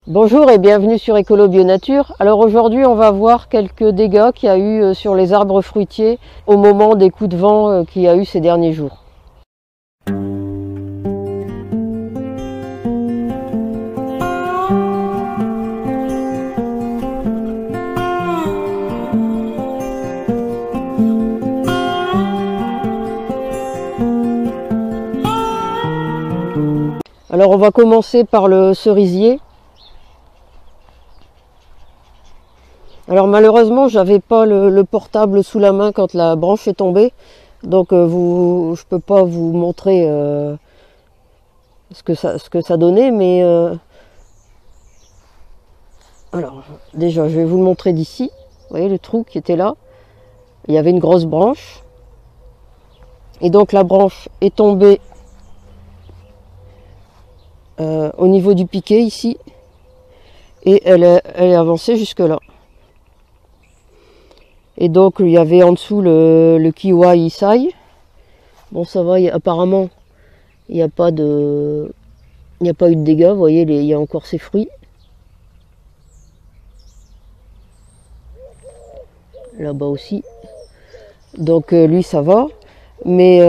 Bonjour et bienvenue sur Écolo Bio Nature. Alors aujourd'hui on va voir quelques dégâts qu'il y a eu sur les arbres fruitiers au moment des coups de vent qu'il y a eu ces derniers jours. Alors on va commencer par le cerisier. Alors malheureusement j'avais pas le portable sous la main quand la branche est tombée, donc je peux pas vous montrer ce que ça donnait, mais alors déjà je vais vous le montrer d'ici. Vous voyez le trou qui était là, il y avait une grosse branche et donc la branche est tombée au niveau du piquet ici et elle est avancée jusque là. Et donc il y avait en dessous le kiwa isai. Bon ça va, apparemment il n'y a pas eu de dégâts, vous voyez, il y a encore ses fruits. Là-bas aussi. Donc lui ça va. Mais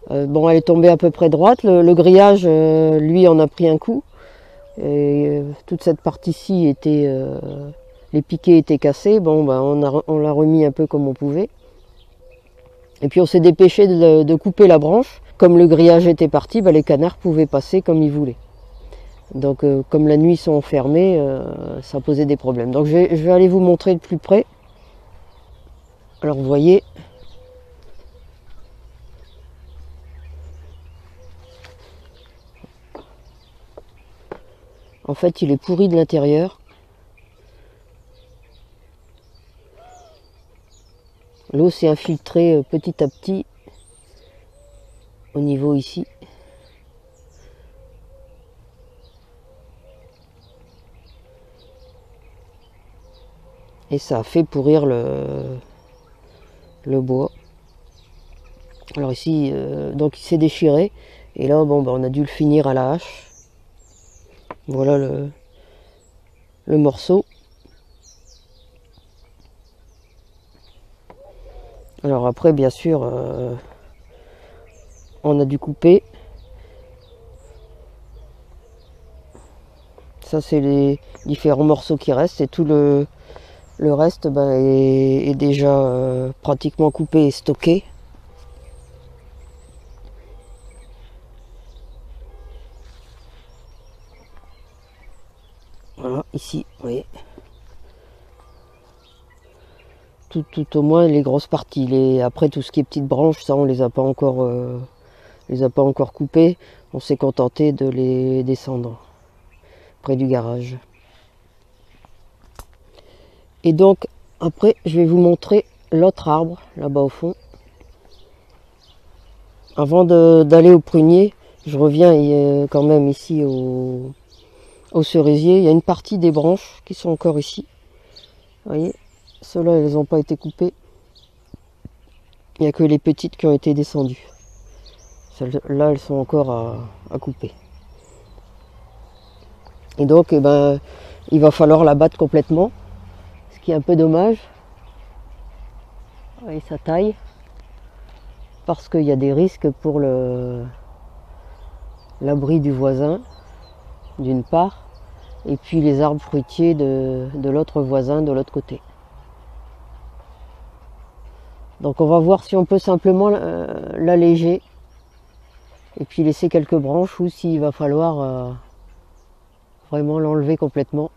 bon, elle est tombée à peu près droite. Le grillage, lui, en a pris un coup. Et toute cette partie-ci était... les piquets étaient cassés. Bon, ben, on l'a remis un peu comme on pouvait. Et puis on s'est dépêché de couper la branche. Comme le grillage était parti, ben, les canards pouvaient passer comme ils voulaient. Donc comme la nuit ils sont fermés, ça posait des problèmes. Donc je vais aller vous montrer de plus près. Alors vous voyez... En fait, il est pourri de l'intérieur. L'eau s'est infiltrée petit à petit au niveau ici. Et ça a fait pourrir le bois. Alors ici, donc il s'est déchiré. Et là, bon, ben, on a dû le finir à la hache. Voilà le morceau. Alors après, bien sûr, on a dû couper. Ça, c'est les différents morceaux qui restent. Et tout le reste ben, est déjà pratiquement coupé et stocké. Voilà, ici, vous voyez. Tout au moins les grosses parties. Après, tout ce qui est petites branches, ça, on les a pas encore coupées. On s'est contenté de les descendre près du garage. Et donc, après, je vais vous montrer l'autre arbre, là-bas au fond. Avant d'aller au prunier, je reviens quand même ici au cerisier. Il y a une partie des branches qui sont encore ici. Vous voyez, ceux-là, elles n'ont pas été coupées. Il n'y a que les petites qui ont été descendues. Celles-là, elles sont encore à couper. Et donc, eh ben, il va falloir la battre complètement. Ce qui est un peu dommage. Vous voyez, ça taille. Parce qu'il y a des risques pour l'abri du voisin, d'une part, et puis les arbres fruitiers de l'autre voisin, de l'autre côté. Donc on va voir si on peut simplement l'alléger, et puis laisser quelques branches, ou s'il va falloir vraiment l'enlever complètement.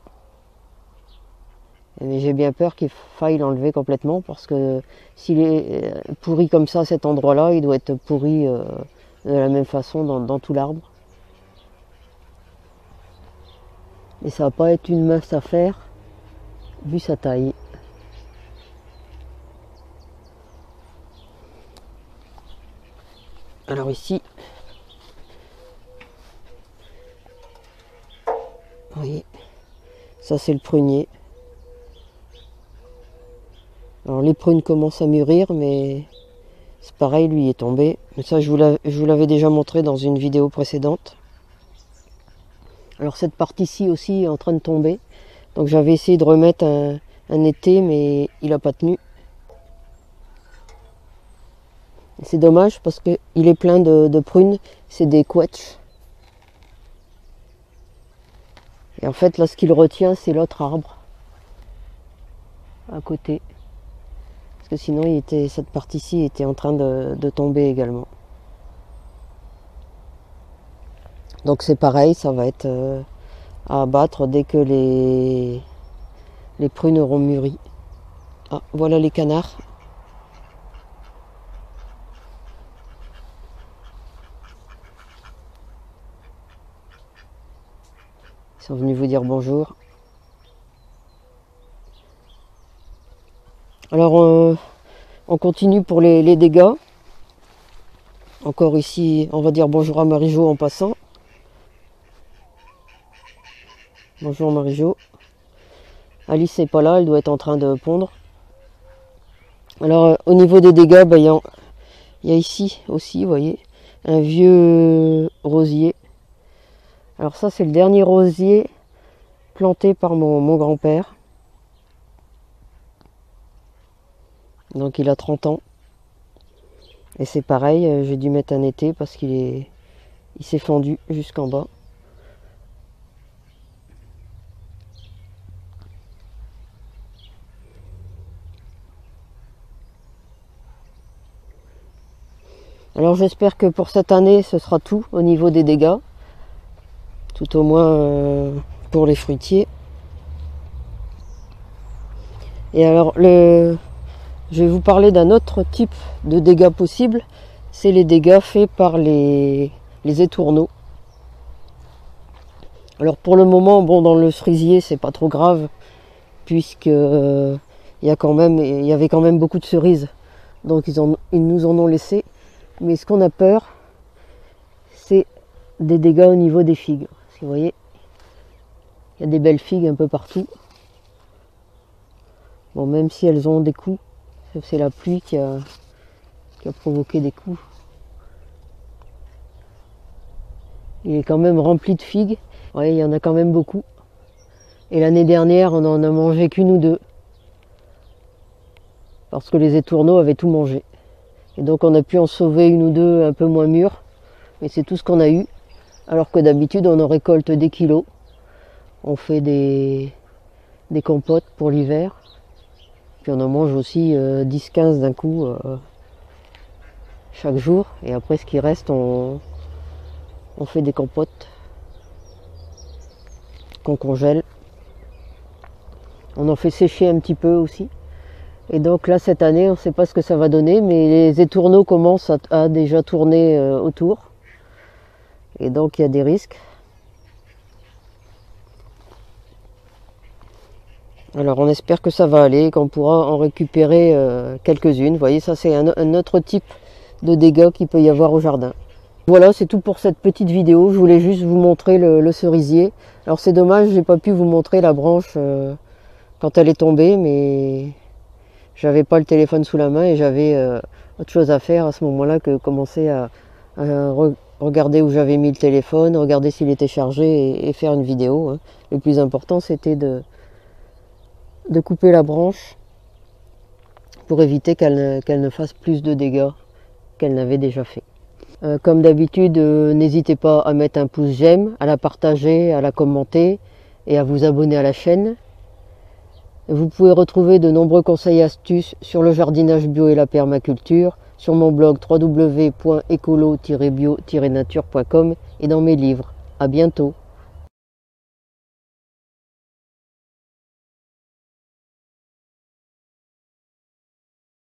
Mais j'ai bien peur qu'il faille l'enlever complètement, parce que s'il est pourri comme ça, cet endroit-là, il doit être pourri de la même façon dans tout l'arbre. Et ça va pas être une mince affaire, vu sa taille. Alors ici, vous voyez, ça c'est le prunier. Alors les prunes commencent à mûrir, mais c'est pareil, lui est tombé. Mais ça, je vous l'avais déjà montré dans une vidéo précédente. Alors cette partie-ci aussi est en train de tomber. Donc j'avais essayé de remettre un été, mais il n'a pas tenu. C'est dommage parce qu'il est plein de prunes. C'est des quetch. Et en fait, là, ce qu'il retient, c'est l'autre arbre à côté. Parce que sinon, cette partie-ci était en train de tomber également. Donc c'est pareil, ça va être à abattre dès que les prunes auront mûri. Ah, voilà les canards. Ils sont venus vous dire bonjour. Alors on continue pour les dégâts. Encore ici, on va dire bonjour à Marie-Jo en passant. Bonjour Marie-Jo. Alice n'est pas là, elle doit être en train de pondre. Alors au niveau des dégâts, il y a ici aussi, vous voyez, un vieux rosier. Alors ça, c'est le dernier rosier planté par mon grand-père. Donc il a 30 ans. Et c'est pareil, j'ai dû mettre un été parce il s'est fendu jusqu'en bas. Alors j'espère que pour cette année, ce sera tout au niveau des dégâts. Tout au moins pour les fruitiers. Et alors, je vais vous parler d'un autre type de dégâts possibles. C'est les dégâts faits par les étourneaux. Alors pour le moment, bon, dans le cerisier, c'est pas trop grave, puisque il y avait quand même beaucoup de cerises. Donc ils nous en ont laissé. Mais ce qu'on a peur, c'est des dégâts au niveau des figues. Parce que vous voyez, il y a des belles figues un peu partout. Bon, même si elles ont des coups, c'est la pluie qui a provoqué des coups. Il est quand même rempli de figues. Ouais, il y en a quand même beaucoup. Et l'année dernière, on en a mangé qu'une ou deux. Parce que les étourneaux avaient tout mangé. Et donc on a pu en sauver une ou deux un peu moins mûres. Mais c'est tout ce qu'on a eu. Alors que d'habitude, on en récolte des kilos. On fait des compotes pour l'hiver. Puis on en mange aussi 10-15 d'un coup chaque jour. Et après, ce qui reste, on fait des compotes qu'on congèle. On en fait sécher un petit peu aussi. Et donc là, cette année, on ne sait pas ce que ça va donner, mais les étourneaux commencent à déjà tourner autour. Et donc, il y a des risques. Alors, on espère que ça va aller, qu'on pourra en récupérer quelques-unes. Vous voyez, ça, c'est un autre type de dégâts qu'il peut y avoir au jardin. Voilà, c'est tout pour cette petite vidéo. Je voulais juste vous montrer le cerisier. Alors, c'est dommage, j'ai pas pu vous montrer la branche quand elle est tombée, mais j'avais pas le téléphone sous la main et j'avais autre chose à faire à ce moment-là que commencer à regarder où j'avais mis le téléphone, regarder s'il était chargé et faire une vidéo. Hein. Le plus important, c'était de couper la branche pour éviter qu'elle ne fasse plus de dégâts qu'elle n'avait déjà fait. Comme d'habitude, n'hésitez pas à mettre un pouce j'aime, à la partager, à la commenter et à vous abonner à la chaîne. Vous pouvez retrouver de nombreux conseils et astuces sur le jardinage bio et la permaculture sur mon blog www.ecolo-bio-nature.com et dans mes livres. À bientôt.